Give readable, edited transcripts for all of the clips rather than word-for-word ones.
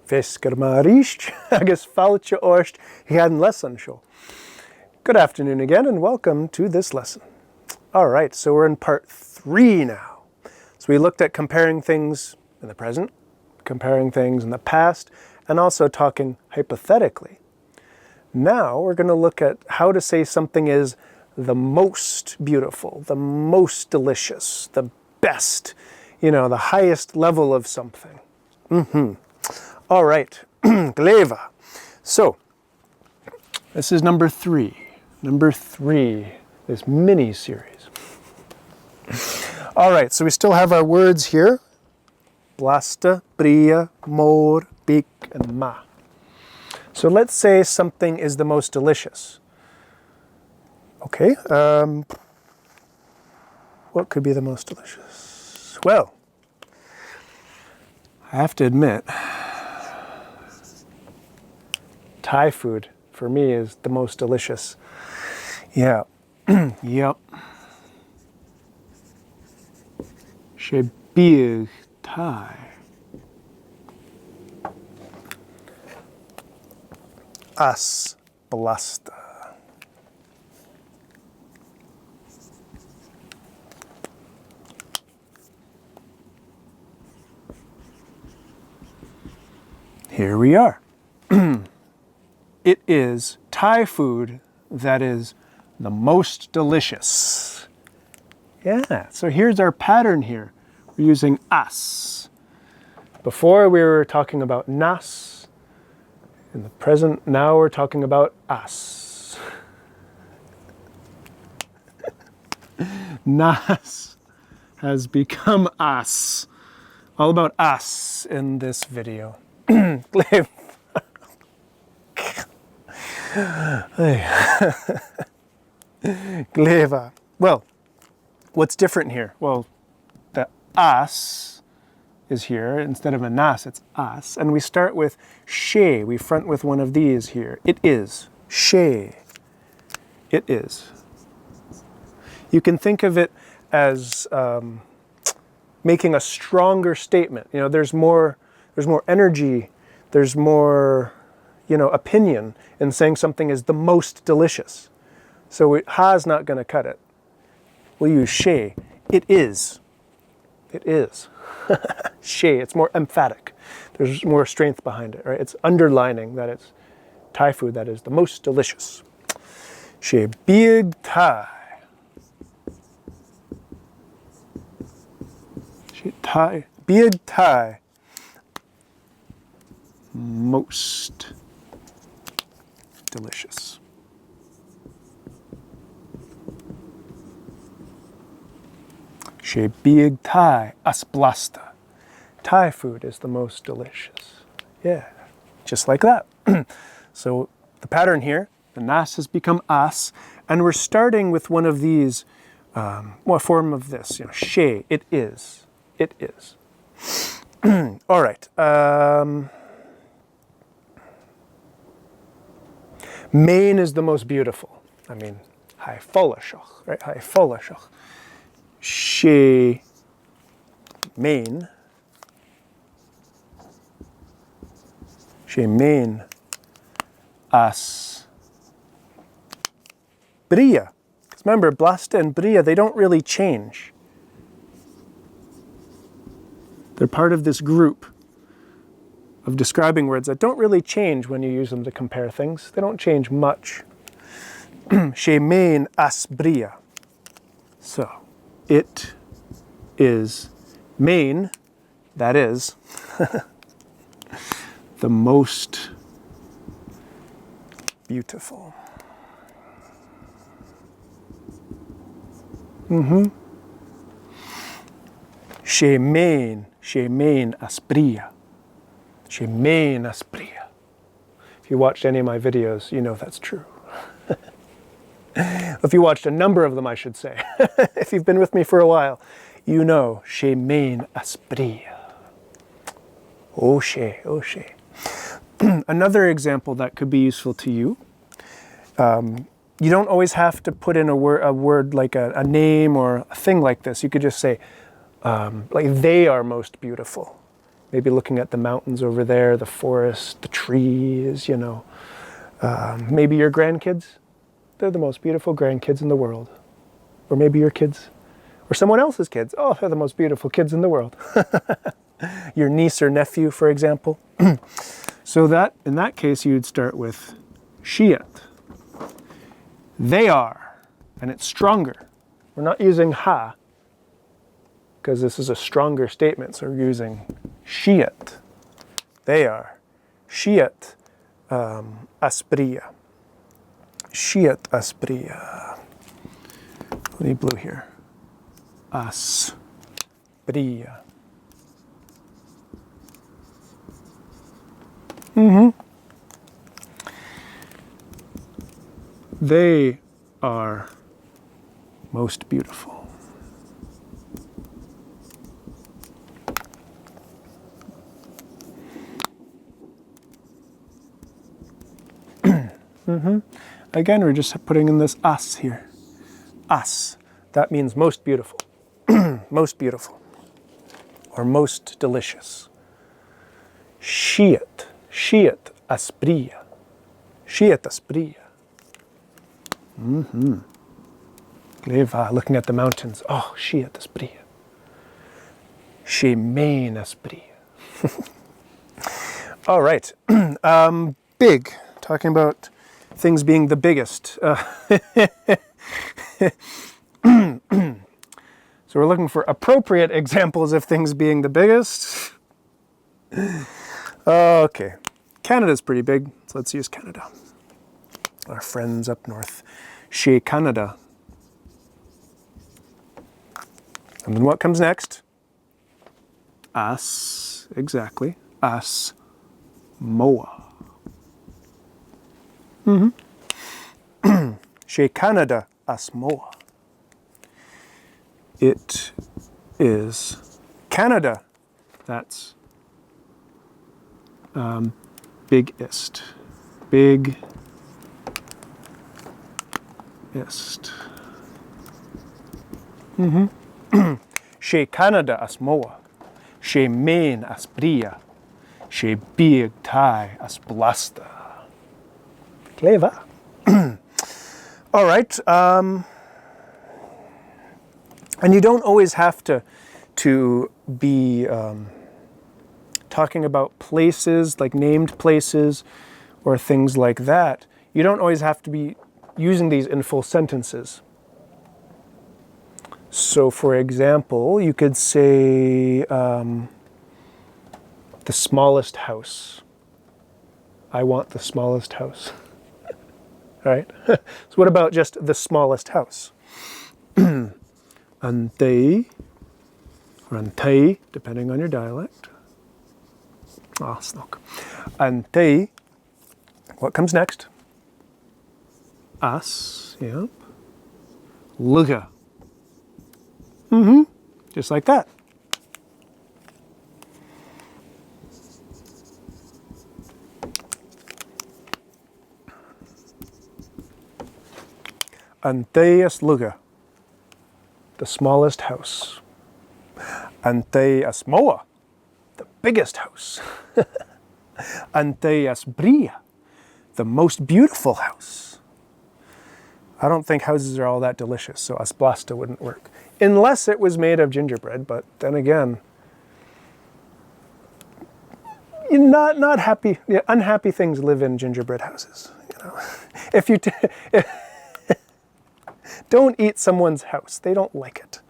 Fisker Marisch, agus falcha orst hian lesson show. Good afternoon again and welcome to this lesson. All right, so we're in part 3 now. So we looked at comparing things in the present, comparing things in the past, and also talking hypothetically. Now we're going to look at how to say something is the most beautiful, the most delicious, the best, the highest level of something. All right, gleva. So, this is number 3. Number 3, this mini-series. All right, so we still have our words here. Blasta, bria, mor, bik, and ma. So let's say something is the most delicious. Okay, what could be the most delicious? Well, I have to admit, Thai food, for me, is the most delicious. Yeah. Yep. Shebir Thai. As Blasta. Here we are. It is Thai food that is the most delicious. Yeah, so here's our pattern here. We're using as. Before we were talking about nas. In the present, now we're talking about as. Nas has become as. All about us in this video. Gleva. Well, what's different here? Well, the as is here. Instead of a nas, it's as. And we start with she. We front with one of these here. It is. She. It is. You can think of it as making a stronger statement. There's more energy. There's more opinion in saying something is the most delicious. So ha's not going to cut it. We'll use she. It is. It is. She. It's more emphatic. There's more strength behind it, right? It's underlining that it's Thai food that is the most delicious. She big Thai. She Thai. Big Thai. Most delicious. She big Thai as blasta. Thai food is the most delicious. Yeah, just like that. So the pattern here, the nas has become as, and we're starting with one of these, what form of this? She. It is. It is. All right. Main is the most beautiful. I mean, hai folashach, right? Hai folashach. She main. She main as bria. Because remember, blasta and bria, they don't really change. They're part of this group of describing words that don't really change when you use them to compare things. They don't change much. She main as bria. So, it is main, that is, the most beautiful. She main as bria. She main as bria. If you watched any of my videos, you know that's true. If you watched a number of them, I should say. If you've been with me for a while, you know she main as bria. Oh she. Another example that could be useful to you. You don't always have to put in a word like a name or a thing like this. You could just say, like, they are most beautiful. maybe looking at the mountains over there, the forest, the trees, you know. Maybe your grandkids, they're the most beautiful grandkids in the world. Or maybe your kids, or someone else's kids. Oh, they're the most beautiful kids in the world. Your niece or nephew, for example. So that, in that case, you'd start with shiat. They are, and it's stronger. We're not using ha, because this is a stronger statement, so we're using shiat. They are. Shiat aspria. Shiat aspria. Let me blue here. Aspria. They are most beautiful. Again, we're just putting in this as here. As. That means most beautiful. Most beautiful. Or most delicious. Shiat. Shiat aspria. Shiat aspria. Gleva, looking at the mountains. Oh, shiat aspria. She main aspria. All right. Big. Talking about things being the biggest. So we're looking for appropriate examples of things being the biggest. Okay. Canada's pretty big, so let's use Canada. Our friends up north. Chez Canada. And then what comes next? As, exactly. As Moa. Chez Canada as Moa. It is Canada. That's biggest. Biggest. Chez Canada as Moa. Chez Maine as Bria. Chez Big Thai as Blasta. Clever. All right. And you don't always have to be talking about places, like named places or things like that. You don't always have to be using these in full sentences. So, for example, you could say the smallest house. I want the smallest house. All right. So what about just the smallest house? Antei, or antei, depending on your dialect. Ah, snok. Antei. What comes next? As, yep. Luga. Just like that. Antei as luga. The smallest house. Antei as moa. The biggest house. Antei as bria. The most beautiful house. I don't think houses are all that delicious, so as blasta wouldn't work. Unless it was made of gingerbread, but then again, not happy, unhappy things live in gingerbread houses. You know, if you don't eat someone's house, they don't like it.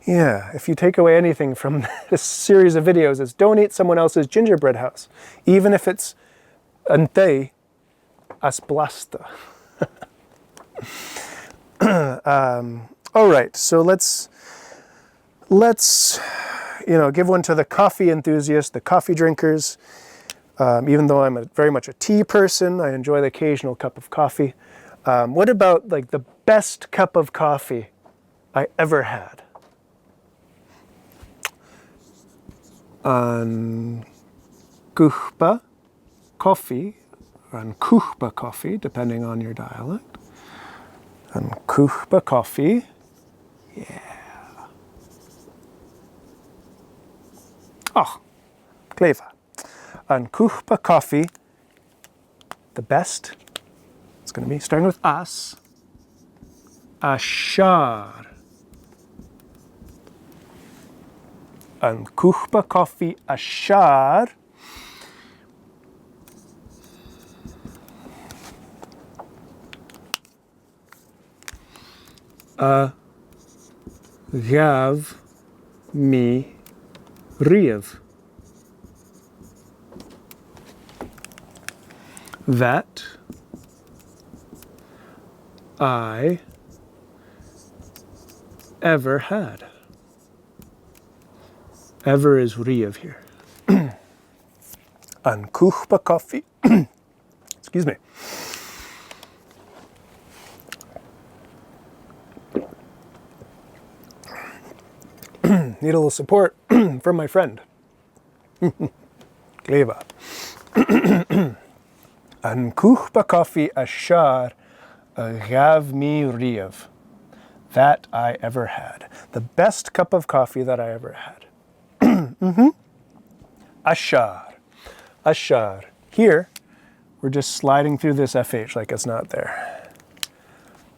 Yeah, if you take away anything from this series of videos, it's don't eat someone else's gingerbread house, even if it's antei as blasta. All right, so let's give one to the coffee enthusiasts, the coffee drinkers. Even though I'm very much a tea person, I enjoy the occasional cup of coffee. What about like the best cup of coffee I ever had? An kuchba coffee, or an kuchba coffee, depending on your dialect. An kuchba coffee. Yeah. Oh, Gleva. An kuchpa coffee, the best, it's going to be starting with as, ashar. An kuchpa coffee ashar. Gav mi riv. That I ever had. Ever is riv here. An kuchpa coffee. Excuse me. Need a little support from my friend. Gleva. An kuchpa coffee ashar gav mi riv. That I ever had. The best cup of coffee that I ever had. Ashar. Ashar. Here, we're just sliding through this FH like it's not there.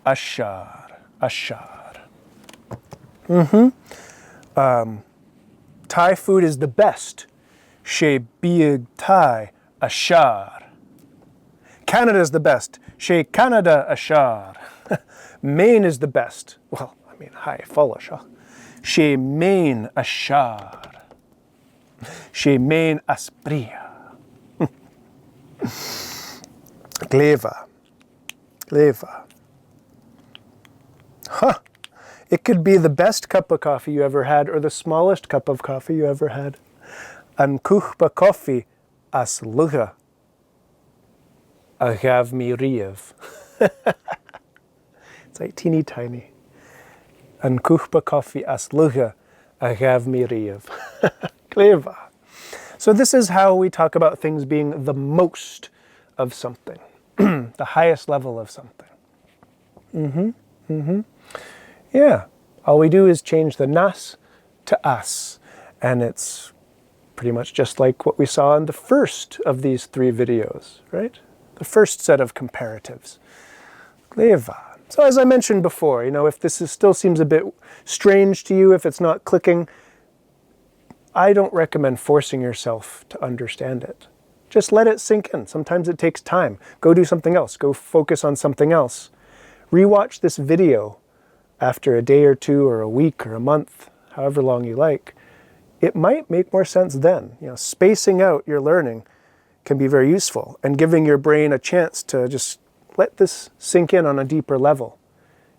Ashar. Ashar. Thai food is the best. She biag Thai ashar. Canada is the best. She Canada ashar. Maine is the best. Well, I mean, hi, Polish, huh? She Maine ashar. She Maine aspria. Gleva. Gleva. Huh. It could be the best cup of coffee you ever had or the smallest cup of coffee you ever had. An kuchpa coffee as lucha agav mi riv. It's like teeny tiny. An kuchpa coffee as lucha agav mi riv. Kleva. So this is how we talk about things being the most of something. The highest level of something. Yeah, all we do is change the nas to as, and it's pretty much just like what we saw in the first of these 3 videos, right? The first set of comparatives. Gleva. So as I mentioned before, if this still seems a bit strange to you, if it's not clicking, I don't recommend forcing yourself to understand it. Just let it sink in. Sometimes it takes time. Go do something else. Go focus on something else. Rewatch this video after a day or 2 or a week or a month, however long you like. It might make more sense then. Spacing out your learning can be very useful, and giving your brain a chance to just let this sink in on a deeper level.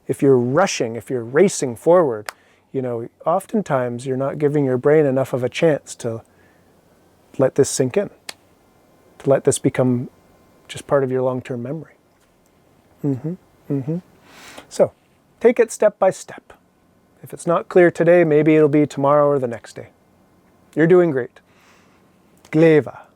If you're rushing, if you're racing forward, oftentimes you're not giving your brain enough of a chance to let this sink in, to let this become just part of your long-term memory. So, take it step by step. If it's not clear today, maybe it'll be tomorrow or the next day. You're doing great. Gleva.